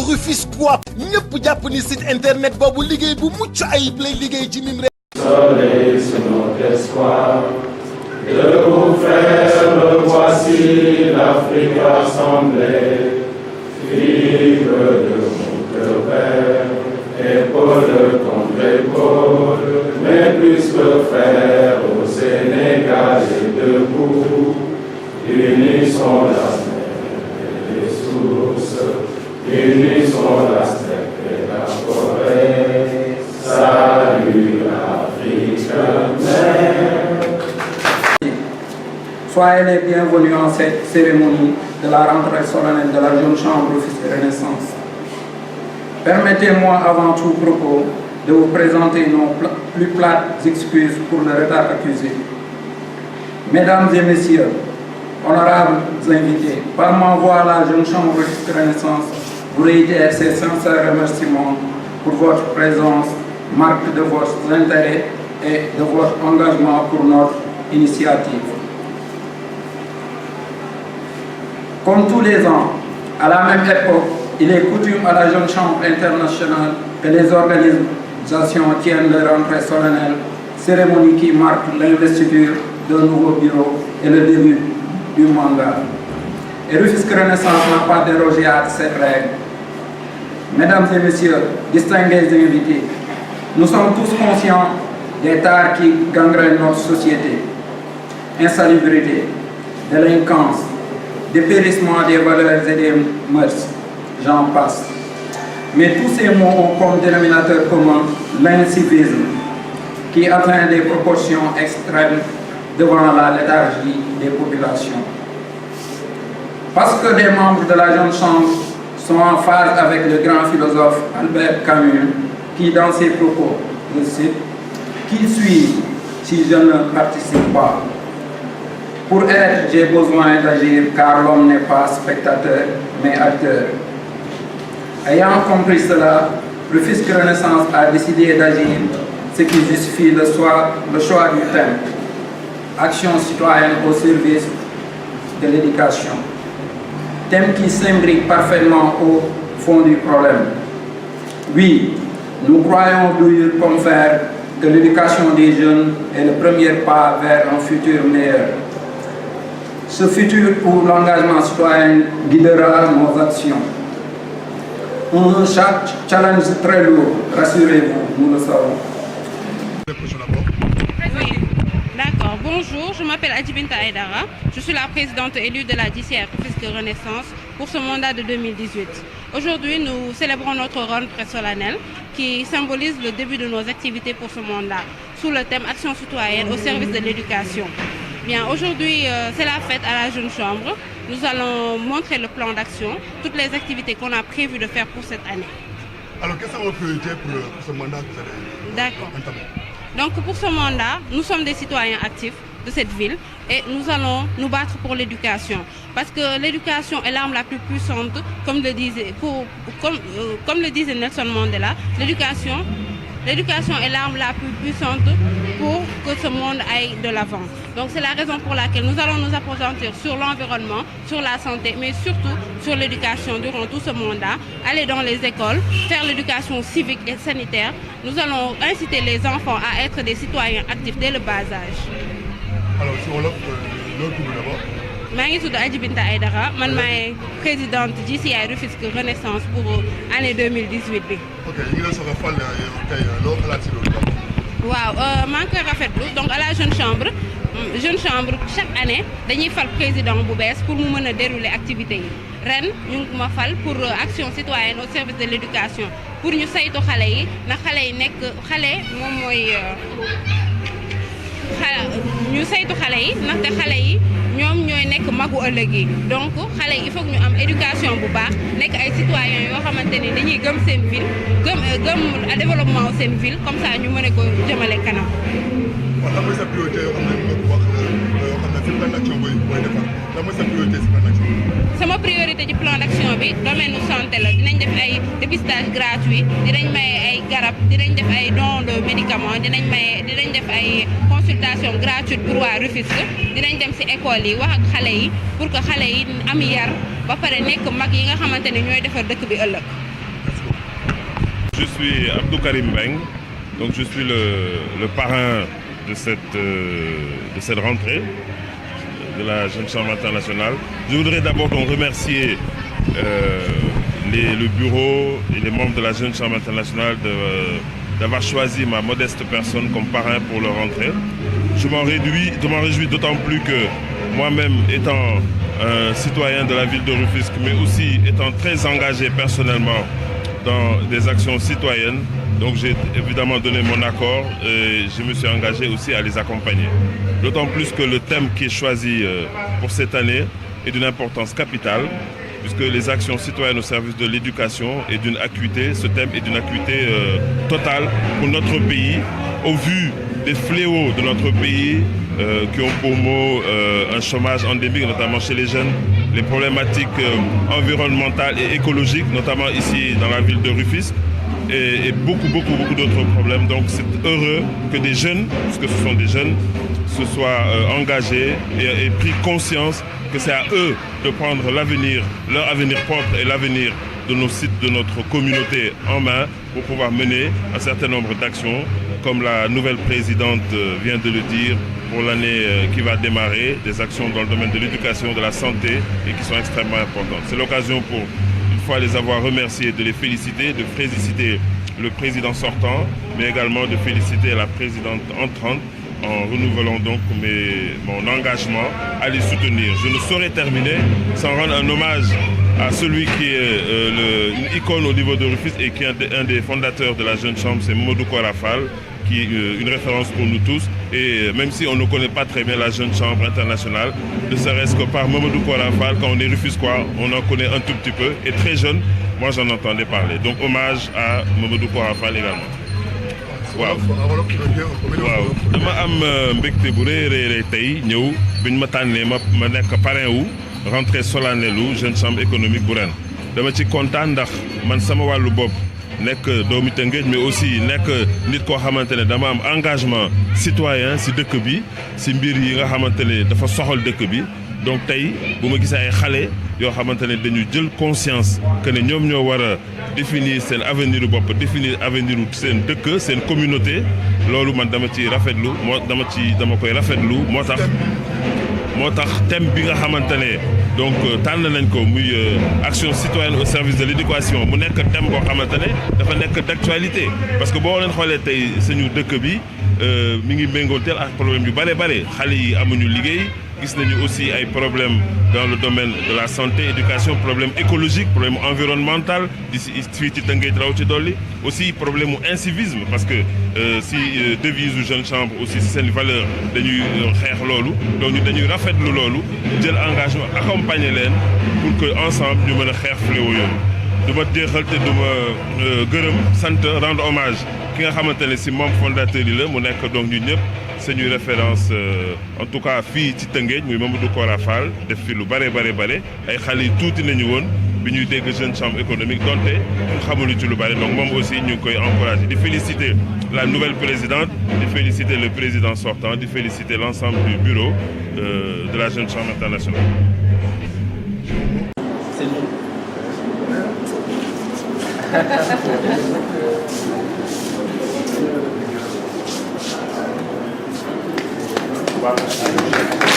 Rufisquois ñëpp jàpp ni site internet boobu liggéey bu mucc ayib lay liggéey ci mim réew. Soleil sur notre espoir, de vous faire voici l'Afrique assemblée, fille de mon cœur père, épaule contre épaule, mais plus que frère au Sénégal et debout, unissons la steppe et les sources, unissons la steppe et la forêt, salut l'Afrique mère. Soyez les bienvenus en cette cérémonie de la rentrée solennelle de la Jeune Chambre Rufisque Renaissance. Permettez-moi avant tout propos de vous présenter nos plus plates excuses pour le retard accusé. Mesdames et messieurs, honorables invités, par ma voix la Jeune Chambre Rufisque Renaissance vous réitère ses sincères remerciements pour votre présence, marque de votre intérêt et de votre engagement pour notre initiative. Comme tous les ans, à la même époque, il est coutume à la Jeune Chambre internationale que les organisations tiennent leur rentrée solennelle, cérémonie qui marque l'investiture d'un nouveau bureau et le début du mandat. Et Rufisque Renaissance n'a pas dérogé à cette règle. Mesdames et messieurs, distingués invités, nous sommes tous conscients des tares qui gangrènent notre société. Insalubrité, délinquance, dépérissement des valeurs et des mœurs, j'en passe. Mais tous ces mots ont comme dénominateur commun l'incivisme qui atteint des proportions extrêmes devant la léthargie des populations. Parce que des membres de la Jeune Chambre sont en phase avec le grand philosophe Albert Camus qui, dans ses propos, je cite, « Qui suis-je si je ne participe pas ? Pour être, j'ai besoin d'agir car l'homme n'est pas spectateur mais acteur. » Ayant compris cela, Rufisque Renaissance a décidé d'agir, ce qui justifie le choix du thème « Action citoyenne au service de l'éducation ». Thème qui s'imbrique parfaitement au fond du problème. Oui, nous croyons dur comme fer que l'éducation des jeunes est le premier pas vers un futur meilleur. Ce futur où l'engagement citoyen guidera nos actions. Un challenge très lourd, rassurez-vous, nous le savons. Oui, d'accord. Bonjour, je m'appelle Adjibinta Aydara. Je suis la présidente élue de la DCR Rufisque Renaissance pour ce mandat de 2018. Aujourd'hui, nous célébrons notre rentrée solennelle qui symbolise le début de nos activités pour ce mandat, sous le thème Action citoyenne au service de l'éducation. Bien, aujourd'hui, c'est la fête à la Jeune Chambre. Nous allons montrer le plan d'action, toutes les activités qu'on a prévu de faire pour cette année. Alors, quelles sont vos priorités pour ce mandat que vous allez entamer ? Donc, pour ce mandat, nous sommes des citoyens actifs de cette ville et nous allons nous battre pour l'éducation. Parce que l'éducation est l'arme la plus puissante, comme le disait Nelson Mandela. L'éducation est l'arme la plus puissante pour que ce monde aille de l'avant. Donc c'est la raison pour laquelle nous allons nous appesantir sur l'environnement, sur la santé, mais surtout sur l'éducation durant tout ce mandat. Aller dans les écoles, faire l'éducation civique et sanitaire. Nous allons inciter les enfants à être des citoyens actifs dès le bas âge. Alors, si on l'offre, l'autre tour d'abord. Je suis Adjibinta Aydara, je suis présidente de GCI Rufisque Renaissance pour l'année 2018. Ok, vous avez fait l'autre là, waaw maa ngi koy rafetlu donc à la Jeune Chambre chaque année dañuy fal président bu bees pour mu mën a dérouler activités yi ren ñu ngi ma fal pour action citoyenne au service de l'éducation pour ñu saytu xale yi na xale yi nekk xale moom mooy ñu saytu xale yi ndaxte xale yi ñoom ñooy nekk magu ëllëg yi donc xale yi il faut que ñu am éducation bu baax nekk ay citoyens yoo xamante ni dañuy gëm seen ville gëm développement seen ville comme ça ñu mën a ko jëmale kanam. waaw lan mooy sa priorité yoo xam ne mën nga ko wax yoo xam ne si plan d'action booy defar lan mooy sa priorité si plan d'action bi. sama priorité ci plan d'action bi domaine santé la dinañ def ay dépistage gratuit dinañ maye ay garab dinañ def ay dons de médicaments dinañ def ay consultation gratuite pour waa Rufisque dinañ dem ci école yi wax ak xale yi pour que xale yi am yar ba pare nekk mag yi nga xamante ne ñooy defar dëkk bi ëllëg. Je suis Abdou Karim Beng, donc je suis le parrain de cette rentrée de la Jeune Chambre internationale. Je voudrais d'abord remercier le bureau et les membres de la Jeune Chambre internationale d'avoir choisi ma modeste personne comme parrain pour leur rentrée. Je m'en réjouis d'autant plus que moi-même étant un citoyen de la ville de Rufisque, mais aussi étant très engagé personnellement dans des actions citoyennes, donc j'ai évidemment donné mon accord et je me suis engagé aussi à les accompagner. D'autant plus que le thème qui est choisi pour cette année est d'une importance capitale, puisque les actions citoyennes au service de l'éducation est d'une acuité, ce thème est d'une acuité totale pour notre pays, au vu des fléaux de notre pays qui ont pour mot un chômage endémique, notamment chez les jeunes, les problématiques environnementales et écologiques, notamment ici dans la ville de Rufisque, et beaucoup d'autres problèmes. Donc c'est heureux que des jeunes, puisque ce sont des jeunes, se soient engagés et pris conscience que c'est à eux de prendre l'avenir, leur avenir propre et l'avenir de nos sites, de notre communauté en main pour pouvoir mener un certain nombre d'actions, comme la nouvelle présidente vient de le dire, pour l'année qui va démarrer, des actions dans le domaine de l'éducation, de la santé et qui sont extrêmement importantes. C'est l'occasion pour, une fois les avoir remerciés, de les féliciter, de féliciter le président sortant, mais également de féliciter la présidente entrante, en renouvelant donc mon engagement à les soutenir. Je ne saurais terminer sans rendre un hommage à celui qui est une icône au niveau de Rufisque et qui est un des fondateurs de la Jeune Chambre, c'est Mamadou Kora Fall, qui est une référence pour nous tous. Et même si on ne connaît pas très bien la Jeune Chambre internationale, ne serait-ce que par Mamadou Kora Fall, quand on est rufisquois, on en connaît un tout petit peu. Et très jeune, moi j'en entendais parler. Donc hommage à Mamadou Kora Fall également. waaw dama am mbégte bu rëy tey ñëw bi ñu ma tànnee ma nekk parrain wu rentrée solennelle u Jeune Chambre économique bu ren dama ci kontaan ndax man sama wàllu bopp nekk doomi Tëngéej mais aussi nekk nit koo xamante ne dama am engagement citoyen si dëkk bi si mbir yi nga xamante ne dafa soxal dëkk bi donc tey bu ma gisee ay xale yoo xamante ne dañu jël conscience que ne ñoom ñoo war a définir seen avenir bopp définir avenir seen dëkk seen communauté loolu man dama ci rafetlu dama koy rafetlu moo tax thème bi nga xamante ne donc tànn nañ ko muy action citoyenne au service de l'éducation mu nekk thème boo xamante ne dafa nekk d'actualité parce que boo leen xoolee tey suñu dëkk bi mi ngi méngoonteel ak problème yu bare xale yi amuñu liggéey gis nañu aussi ay problèmes dans le domaine de la santé, éducation, problème écologique, problème environnemental, fii ci Tëngéej raw ci dolli aussi problème mu incivisme parce que si devise du Jeune Chambre aussi si seen valeur dañuy xeex loolu donc ñu dañuy rafetlu loolu jël engagement accompagner leen pour que ensemble ñu mën a xeex fléau yooyu du ma jeexal te du ma gërëm sant rendre hommage ki nga xamante ne si membre fondateur yi la mu nekk donc ñun ñëpp c'est une référence en tout cas fii ci Tëngéej muy Mamadou Kora Fall def fi lu bare ay xale yi tuuti nañu woon bi ñuy dégg Jeune Chambre économique donte ñu xamulu ci lu bare donc moom aussi ñu ngi koy encourager di féliciter la nouvelle présidente di féliciter le président sortant di féliciter l'ensemble du bureau de la Jeune Chambre internationale. C'est bon. Voilà.